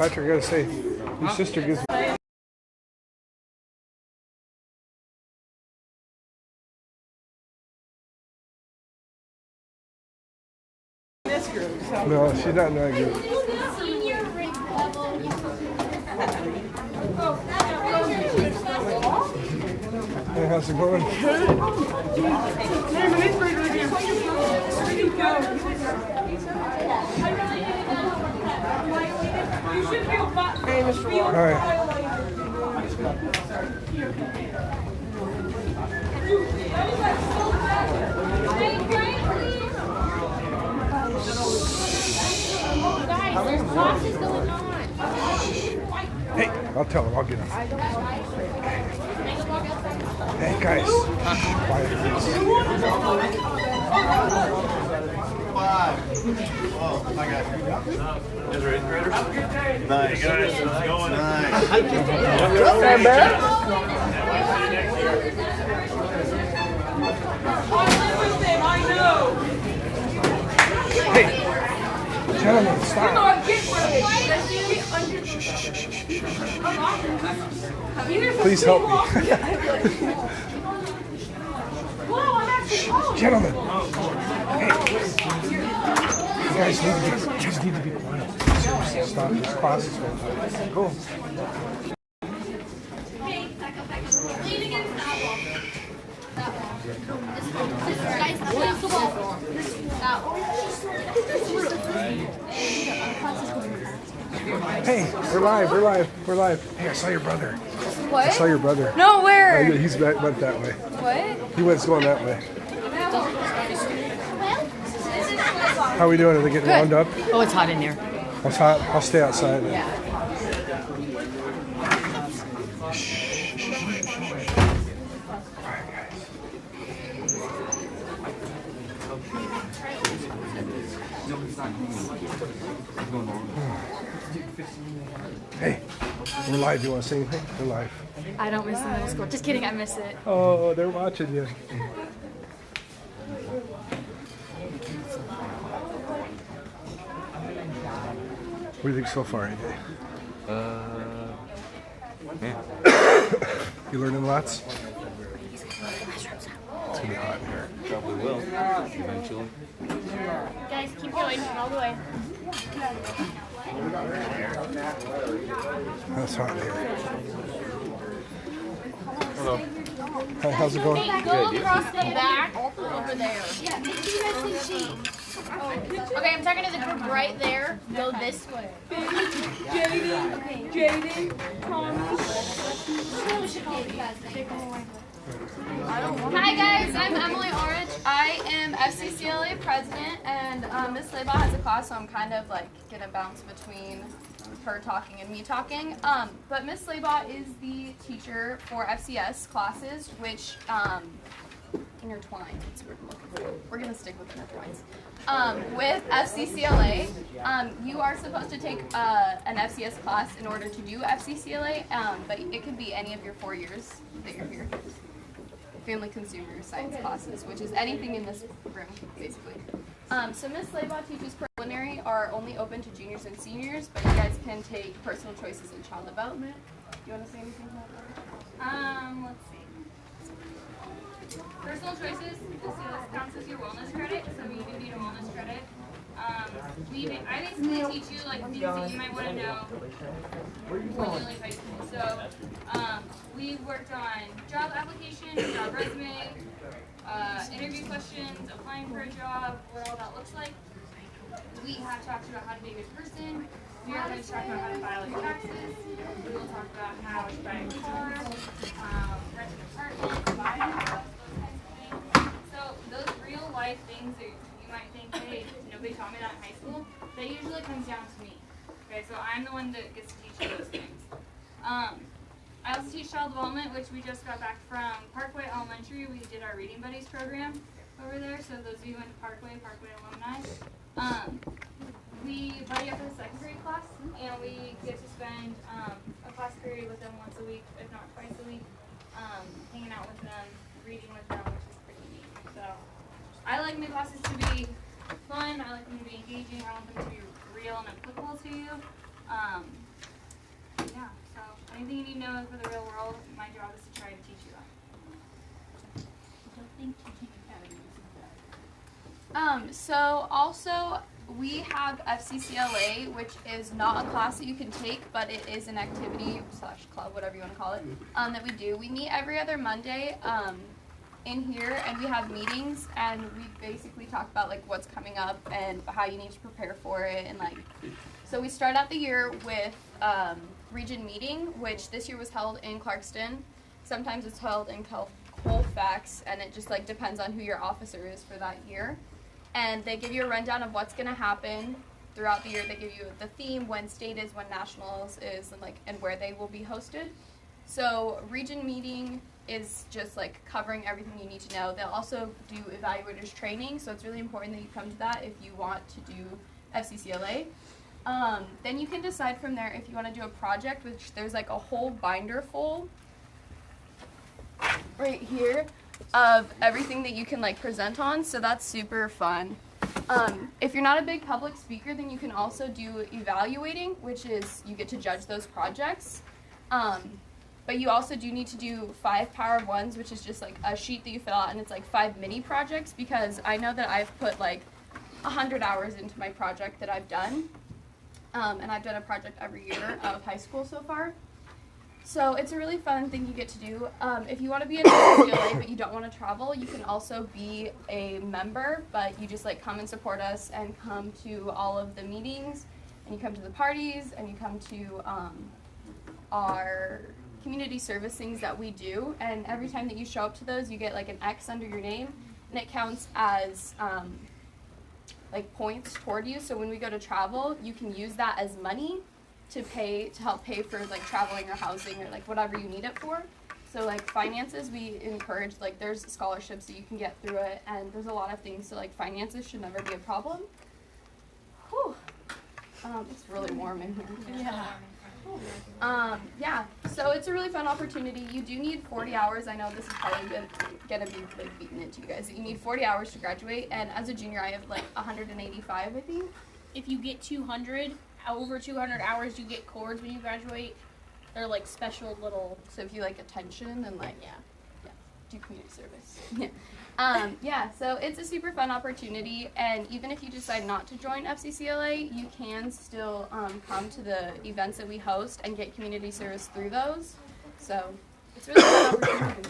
Patrick, I gotta say, your sister gives me. No, she's not in that group. Hey, how's it going? All right. Hey, I'll tell him. I'll get him. Hey, guys. Quiet, please. Oh, I got you. Is there 8th graders? Nice. Hey guys, how's it going? Nice. What's up, man? Hey, gentlemen, stop. Please help me. Gentlemen. Hey. You guys need to be quiet. Stop. This class is going. Go. Hey, we're live. Hey, I saw your brother. What? I saw your brother. No, where? He's went that way. What? He went going that way. How are we doing? Are they getting wound up? Oh, it's hot in there. It's hot. I'll stay outside. Yeah. Hey, we're live. You want to say anything? We're live. I don't miss the middle school. Just kidding, I miss it. Oh, they're watching you. What do you think so far, AJ? Yeah. You learning lots? It's gonna be hot in here. Probably will, eventually. Guys, keep going all the way. That's hot in here. Hello. Hi, how's it going? Hey, go across the back over there. Yeah, make sure you guys can see. Okay, I'm talking to the group right there. Go this way. Jaden, Hi guys, I'm Emily Orange. I am FCCLA president, and Miss Leba has a class, so I'm kind of like gonna bounce between her talking and me talking. But Miss Leba is the teacher for FCS classes, which intertwined. That's what we're looking for. We're gonna stick with intertwines. With FCCLA, you are supposed to take an FCS class in order to do FCCLA, but it could be any of your 4 years that you're here. Family Consumer Science classes, which is anything in this room, basically. So Miss Leba teaches preliminary are only open to juniors and seniors, but you guys can take personal choices in child development. Do you want to say anything about that? Let's see. Personal choices, this counts as your wellness credit, so you do need a wellness credit. I basically teach you like things that you might want to know when you leave high school. So we worked on job application, job resume, interview questions, applying for a job, what all that looks like. We have talked about how to be a good person. We are going to talk about how to file your taxes. We will talk about how to buy a car, rent an apartment, buy a house, those kinds of things. So those real life things that you might think, hey, nobody taught me that in high school, that usually comes down to me. Okay, so I'm the one that gets to teach you those things. I also teach child development, which we just got back from Parkway Elementary. We did our Reading Buddies program over there. So those of you who went to Parkway alumni, we buddy up with a second grade class, and we get to spend a class period with them once a week, if not twice a week, hanging out with them, reading with them, which is pretty neat. So I like my classes to be fun. I like them to be engaging. I want them to be real and applicable to you. Anything you need to know for the real world, my job is to try to teach you that. So also we have FCCLA, which is not a class that you can take, but it is an activity / club, whatever you want to call it, that we do. We meet every other Monday in here, and we have meetings, and we basically talk about like what's coming up and how you need to prepare for it, and like. So we start out the year with region meeting, which this year was held in Clarkston. Sometimes it's held in Colfax, and it just like depends on who your officer is for that year. And they give you a rundown of what's going to happen throughout the year. They give you the theme, when state is, when nationals is, and where they will be hosted. So region meeting is just like covering everything you need to know. They'll also do evaluators training, so it's really important that you come to that if you want to do FCCLA. Then you can decide from there if you want to do a project, which there's like a whole binder full right here of everything that you can like present on, so that's super fun. If you're not a big public speaker, then you can also do evaluating, which is you get to judge those projects. But you also do need to do 5 Power of Ones, which is just like a sheet that you fill out, and it's like 5 mini projects, because I know that I've put like 100 hours into my project that I've done. And I've done a project every year of high school so far. So it's a really fun thing you get to do. If you want to be in FCCLA but you don't want to travel, you can also be a member, but you just like come and support us and come to all of the meetings, and you come to the parties, and you come to our community service things that we do. And every time that you show up to those, you get like an X under your name, and it counts as like points toward you. So when we go to travel, you can use that as money to help pay for like traveling or housing or like whatever you need it for. So like finances, we encourage, like there's scholarships that you can get through it, and there's a lot of things, so like finances should never be a problem. Whew. It's really warm in here. Yeah, so it's a really fun opportunity. You do need 40 hours. I know this is probably gonna be like beaten into you guys. You need 40 hours to graduate, and as a junior I have like 185, I think. If you get over 200 hours, you get cords when you graduate. They're like special little. So if you like attention and like do community service. So it's a super fun opportunity, and even if you decide not to join FCCLA, you can still come to the events that we host and get community service through those. So it's really fun opportunity.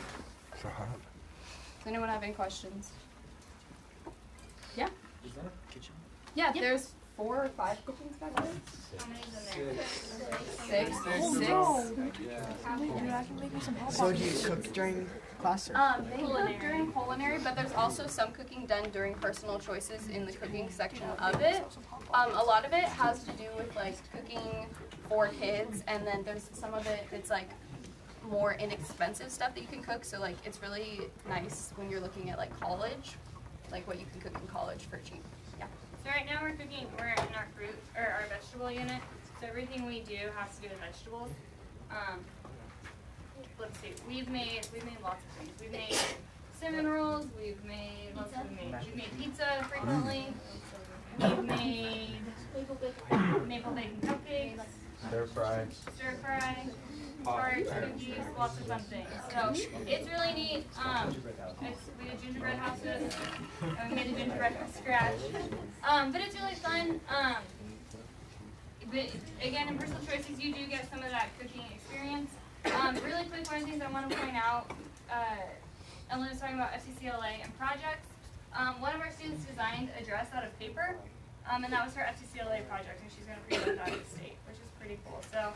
Does anyone have any questions? Yeah? Is that a kitchen? Yeah, there's 4 or 5 kitchens back there. How many's in there? 6. So do you cook during class? Or? They cook during culinary, but there's also some cooking done during personal choices in the cooking section of it. A lot of it has to do with like cooking for kids, and then there's some of it that's like more inexpensive stuff that you can cook. So like it's really nice when you're looking at like college, like what you can cook in college for cheap. Yeah. So right now we're in our fruit or our vegetable unit. So everything we do has to do with vegetables. Let's see. We've made lots of things. We've made cinnamon rolls. We've made We've made pizza frequently. We've made maple bacon cupcakes. Stir fry. Tart, cookies, lots of fun things. So it's really neat. We did gingerbread houses, and we made a gingerbread from scratch. But it's really fun. But again, in personal choices, you do get some of that cooking experience. Really quick, one of the things I want to point out, Ellen was talking about FCCLA and projects. One of our students designed a dress out of paper, and that was her FCCLA project, and she's going to present that at the state, which is pretty cool. So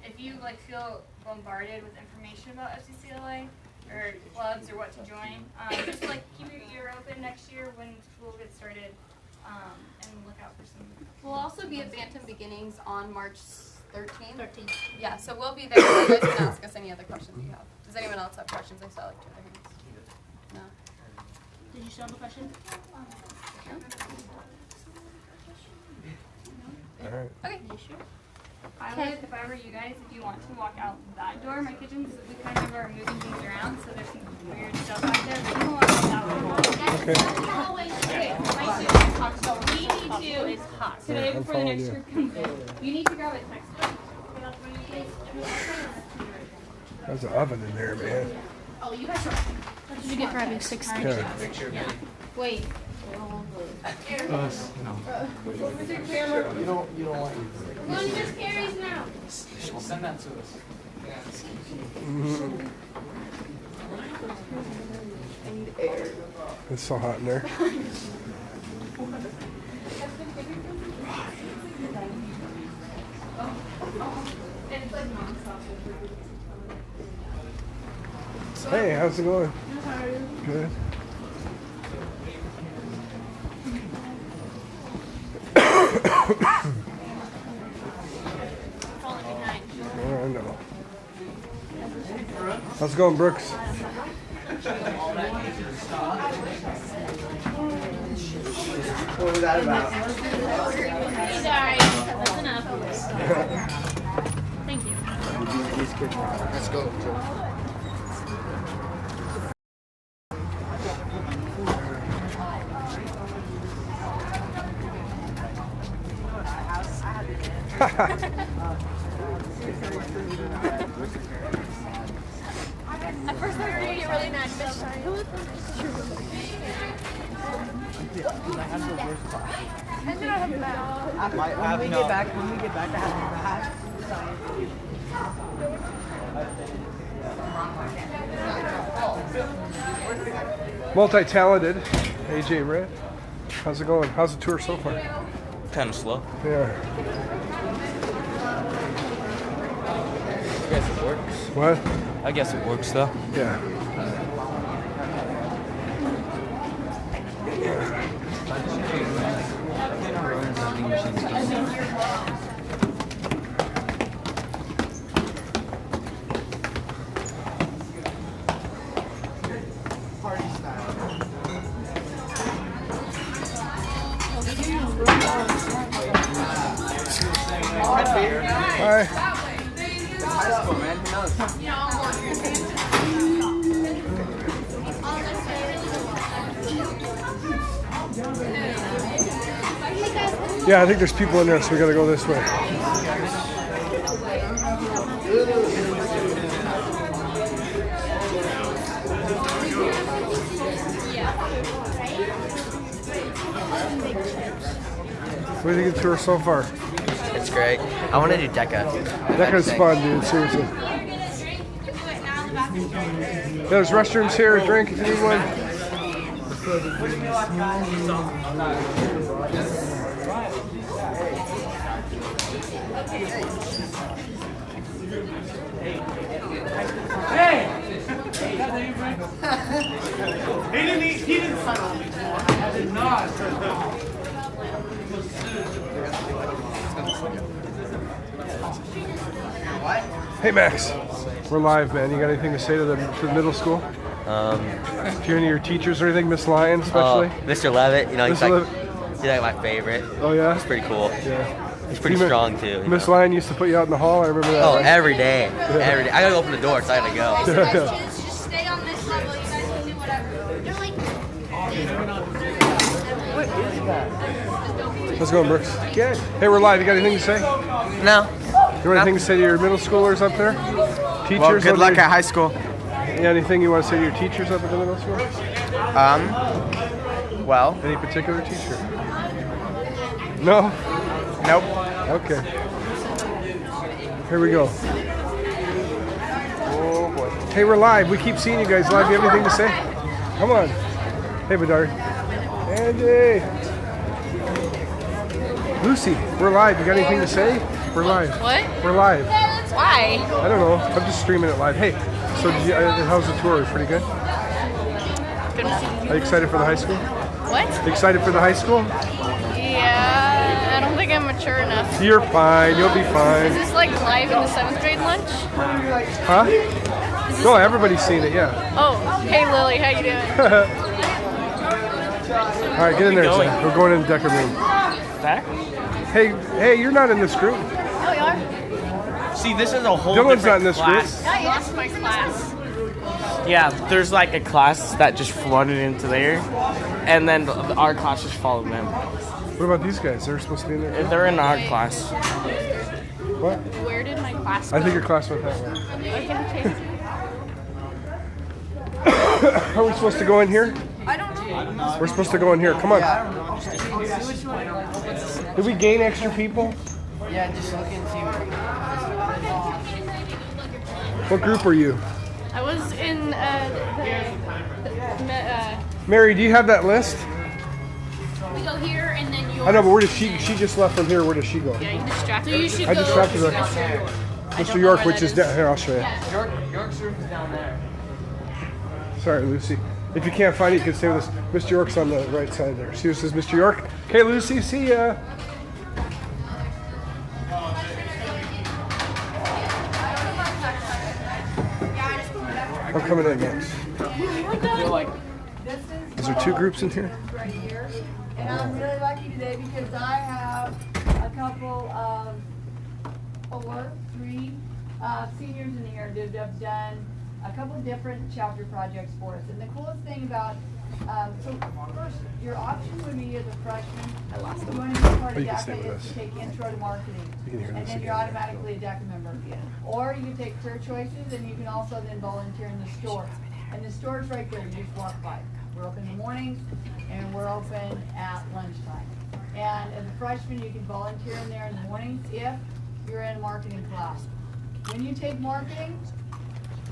if you like feel bombarded with information about FCCLA or clubs or what to join, just like keep your ear open next year when school gets started, and look out for some. We'll also be at Bantam Beginnings on March 13th. Yeah, so we'll be there. You guys can ask us any other questions you have. Does anyone else have questions? I saw like 2 other hands. No? Did you still have a question? No? All right. Okay. You sure? If I were you guys, if you want to walk out that door, my kitchen's, we kind of are moving things around, so there's some weird stuff back there, but you can walk out that way. Okay, my student talks about we need to, today before the next group comes in, you need to grab a textbook, so that's when you There's an oven in there, man. What did you get for having 6 Yeah. Wait. One just carries now. Send that to us. It's so hot in there. Hey, how's it going? Good. I know. How's it going, Brooks? What was that about? Sorry. That's enough. Thank you. Let's go. At first I was going to get really mad, but sorry. Who is this? I did not have math. When we get back, I have Multi-talented, AJ Red. How's it going? How's the tour so far? Kind of slow. Yeah. I guess it works. What? I guess it works though. Yeah. Hi. high school, man. Who knows? Yeah, I think there's people in there, so we gotta go this way. What do you think of the tour so far? It's great. I want to do DECA. Deca's fun, dude. Seriously. There's restrooms here. A drink if you need one. He didn't sign on me. I did not. Hey Max, we're live, man. You got anything to say to the middle school? If you're any of your teachers or anything, Miss Lyon especially? Mr. Levitt, you know, he's Mr. like my favorite. Oh yeah? He's pretty cool. Yeah. He's pretty strong too. you Miss know. Lyon used to put you out in the hall. I remember that. Oh, every day. Every day. I gotta open the door, so I gotta go. Just stay on this level. You guys can do whatever. They're like. How's it going, Brooks? Good. Hey, we're live. You got anything to say? No. You want anything to say to your middle schoolers up there? Teachers? Well, good luck at at high school. Yeah, anything you want to say to your teachers up at the middle school? Well, Any particular teacher? No? nope. Okay. Here we go. Oh boy. Hey, we're live. We keep seeing you guys live. You have anything to say? Come on. Hey, Bedard. Andy. Lucy, we're live. You got anything to say? We're live. What? We're live. Why? I don't know. I'm just streaming it live. Hey, so did you, how's the tour? Pretty good? Good. Are you excited for the high school? What? Excited for the high school? Yeah, I don't think I'm mature enough. You're fine. You'll be Is fine. this like live in the 7th grade lunch? Huh? No, everybody's seen it, yeah. Oh, hey Lily, how you doing? All right, get in there, Zach. We're going in the Decker room. Back? Hey, you're not in this group. Oh, you are? See, this is a whole Dylan's not different in this class. Oh, yes, my class. Yeah, there's like a class that just flooded into there, and then our class just followed them. What about these guys? They're supposed to be in there. They're in our class. What? Where did my class I think go? your class went that way. Okay. Are we supposed to go in here? I don't know. We're supposed to go in here. Come on. Did we gain extra people? Yeah, just look and see What group are you? I was in Mary, do you have that list? We go here and then yours. I know, but where does she just left from here. Where does she go? yeah, you distracted. So you should I go distracted to her. Mr. York. Mr. York, which is down here. I'll show you. York's room is down there. Sorry, Lucy. If you can't find it, you can stay with us. Mr. York's on the right side there. See, this is Mr. York. Okay, Lucy, see ya. I'm coming in next. Is there two groups in here? Right here. And I'm really lucky today because I have a couple of three seniors in here that have done a couple different chapter projects for us. And the coolest thing about, so first, your option would be as a freshman, you want to be part of you can stay with DACA us. is to take intro to marketing. You can hear And this then again. you're automatically a DACA member. Or you can take career choices and you can also then volunteer in the store. And the store's right there, you just walk by. We're open in the mornings and we're open at lunchtime. And as a freshman, you can volunteer in there in the mornings if you're in a marketing class. When you take marketing,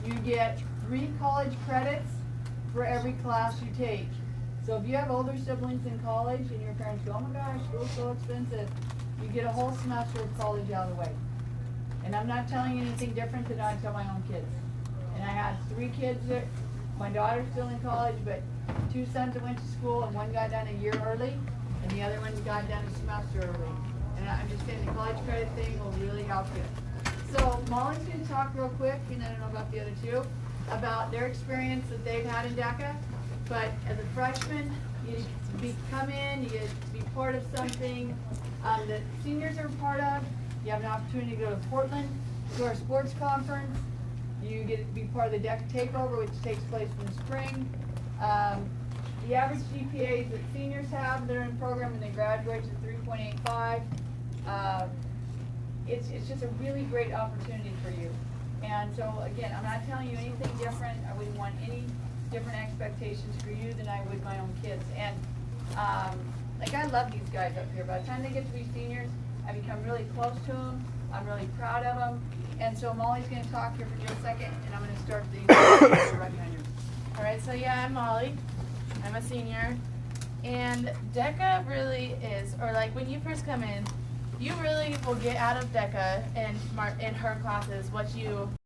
you get 3 college credits for every class you take. So if you have older siblings in college and your parents go, oh my gosh, school's so expensive, you get a whole semester of college out of the way. And I'm not telling you anything different than I tell my own kids. And I had 3 kids that, my daughter's still in college, but 2 sons that went to school and one got done a year early and the other one got done a semester early. And I'm just saying the college credit thing will really help you. So Molly's going to talk real quick, and I don't know about the other two, about their experience that they've had in DACA. But as a freshman, you come in, you get to be part of something that seniors are part of. You have an opportunity to go to Portland to our sports conference. You get to be part of the DACA takeover, which takes place in the spring. The average GPAs that seniors have that are in the program when they graduate is 3.85. It's just a really great opportunity for you. And so again, I'm not telling you anything different. I wouldn't want any different expectations for you than I would my own kids. And like I love these guys up here. By the time they get to be seniors, I become really close to them. I'm really proud of them. And so Molly's going to talk here for just a second, and I'm going to start the right behind you. All right, so yeah, I'm Molly. I'm a senior. And DECA really is, or like when you first come in, you really will get out of DECA and in her classes what you